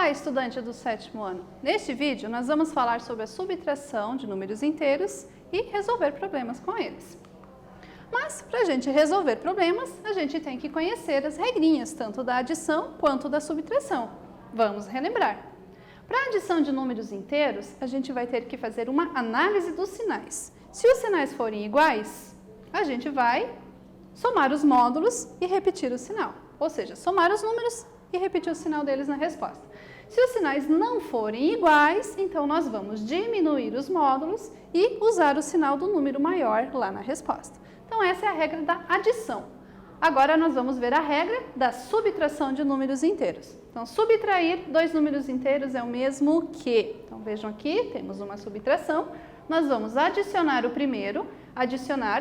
Olá, estudante do 7º ano! Neste vídeo, nós vamos falar sobre a subtração de números inteiros e resolver problemas com eles. Mas, para a gente resolver problemas, a gente tem que conhecer as regrinhas, tanto da adição quanto da subtração. Vamos relembrar. Para a adição de números inteiros, a gente vai ter que fazer uma análise dos sinais. Se os sinais forem iguais, a gente vai somar os módulos e repetir o sinal. Ou seja, somar os números e repetir o sinal deles na resposta. Se os sinais não forem iguais, então nós vamos diminuir os módulos e usar o sinal do número maior lá na resposta. Então essa é a regra da adição. Agora nós vamos ver a regra da subtração de números inteiros. Então subtrair dois números inteiros é o mesmo que. Então vejam aqui, temos uma subtração. Nós vamos adicionar o primeiro,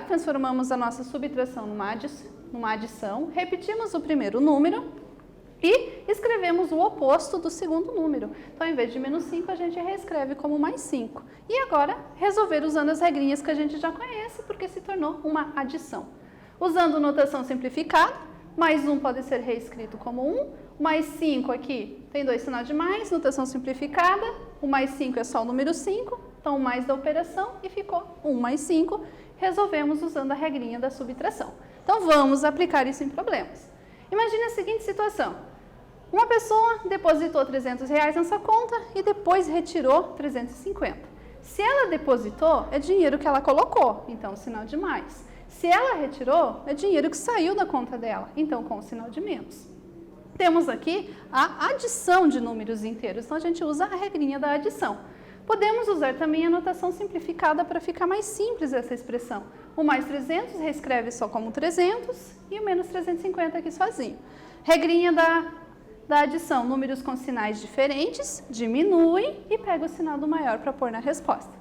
transformamos a nossa subtração numa adição, repetimos o primeiro número e escrevemos o oposto do segundo número. Então, ao invés de menos 5, a gente reescreve como mais 5. E agora, resolver usando as regrinhas que a gente já conhece, porque se tornou uma adição. Usando notação simplificada, mais 1 pode ser reescrito como 1, mais 5 aqui tem 2 sinais de mais, notação simplificada, o mais 5 é só o número 5, então o mais da operação e ficou 1 mais 5. Resolvemos usando a regrinha da subtração. Então, vamos aplicar isso em problemas. Imagine a seguinte situação. Uma pessoa depositou R$300 na sua conta e depois retirou 350. Se ela depositou, é dinheiro que ela colocou, então sinal de mais. Se ela retirou, é dinheiro que saiu da conta dela, então com o sinal de menos. Temos aqui a adição de números inteiros, então a gente usa a regrinha da adição. Podemos usar também a notação simplificada para ficar mais simples essa expressão. O mais 300 reescreve só como 300 e o menos 350 aqui sozinho. Regrinha da adição, números com sinais diferentes, diminui e pega o sinal do maior para pôr na resposta.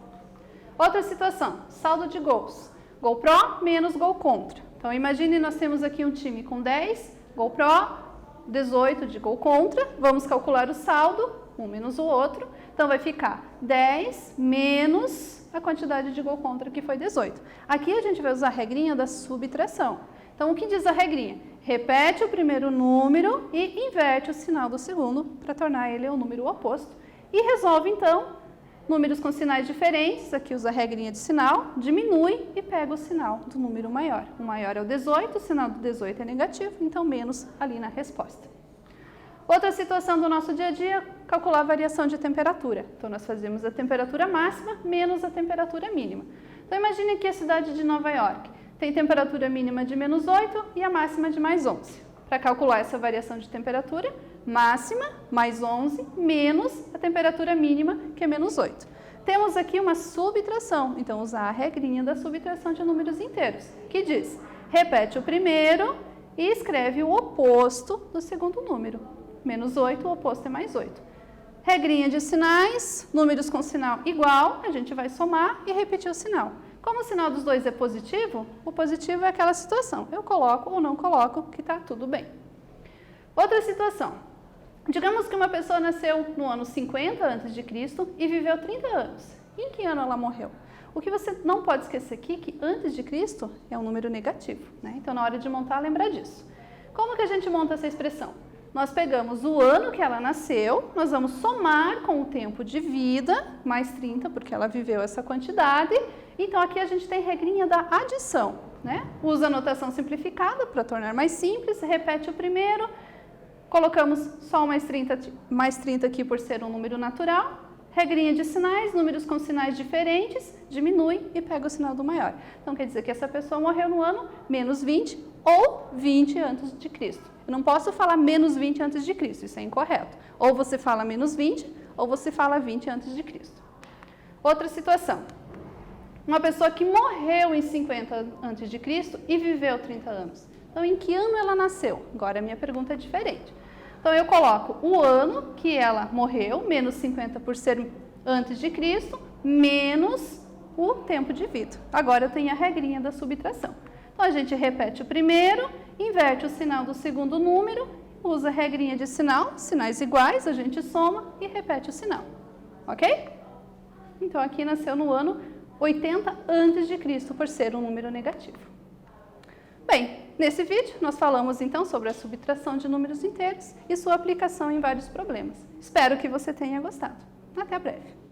Outra situação, saldo de gols. Gol pró menos gol contra. Então imagine nós temos aqui um time com 10, gol pró, 18 de gol contra. Vamos calcular o saldo, um menos o outro. Então vai ficar 10 menos a quantidade de gol contra, que foi 18. Aqui a gente vai usar a regrinha da subtração. Então o que diz a regrinha? Repete o primeiro número e inverte o sinal do segundo para tornar ele o número oposto. E resolve então números com sinais diferentes, aqui usa a regrinha de sinal, diminui e pega o sinal do número maior. O maior é o 18, o sinal do 18 é negativo, então menos ali na resposta. Outra situação do nosso dia a dia, calcular a variação de temperatura. Então, nós fazemos a temperatura máxima menos a temperatura mínima. Então, imagine aqui a cidade de Nova York. Tem temperatura mínima de menos 8 e a máxima de mais 11. Para calcular essa variação de temperatura, máxima mais 11 menos a temperatura mínima, que é menos 8. Temos aqui uma subtração, então usar a regrinha da subtração de números inteiros, que diz, repete o primeiro e escreve o oposto do segundo número. Menos 8, o oposto é mais 8. Regrinha de sinais, números com sinal igual, a gente vai somar e repetir o sinal. Como o sinal dos dois é positivo, o positivo é aquela situação. Eu coloco ou não coloco, que está tudo bem. Outra situação. Digamos que uma pessoa nasceu no ano 50 a.C. e viveu 30 anos. Em que ano ela morreu? O que você não pode esquecer aqui é que antes de Cristo é um número negativo, né? Então, na hora de montar, lembra disso. Como que a gente monta essa expressão? Nós pegamos o ano que ela nasceu, nós vamos somar com o tempo de vida, mais 30, porque ela viveu essa quantidade. Então, aqui a gente tem regrinha da adição, né? Usa a notação simplificada para tornar mais simples, repete o primeiro, colocamos só o mais 30 aqui por ser um número natural. Regrinha de sinais, números com sinais diferentes, diminui e pega o sinal do maior. Então, quer dizer que essa pessoa morreu no ano menos 20 ou 20 antes de Cristo. Eu não posso falar menos 20 antes de Cristo, isso é incorreto. Ou você fala menos 20, ou você fala 20 antes de Cristo. Outra situação. Uma pessoa que morreu em 50 antes de Cristo e viveu 30 anos. Então, em que ano ela nasceu? Agora, a minha pergunta é diferente. Então, eu coloco o ano que ela morreu, menos 50 por ser antes de Cristo, menos o tempo de vida. Agora, eu tenho a regrinha da subtração. Então, a gente repete o primeiro, inverte o sinal do segundo número, usa a regrinha de sinal, sinais iguais, a gente soma e repete o sinal. Ok? Então, aqui nasceu no ano 80 a.C., por ser um número negativo. Bem, nesse vídeo nós falamos então sobre a subtração de números inteiros e sua aplicação em vários problemas. Espero que você tenha gostado. Até breve!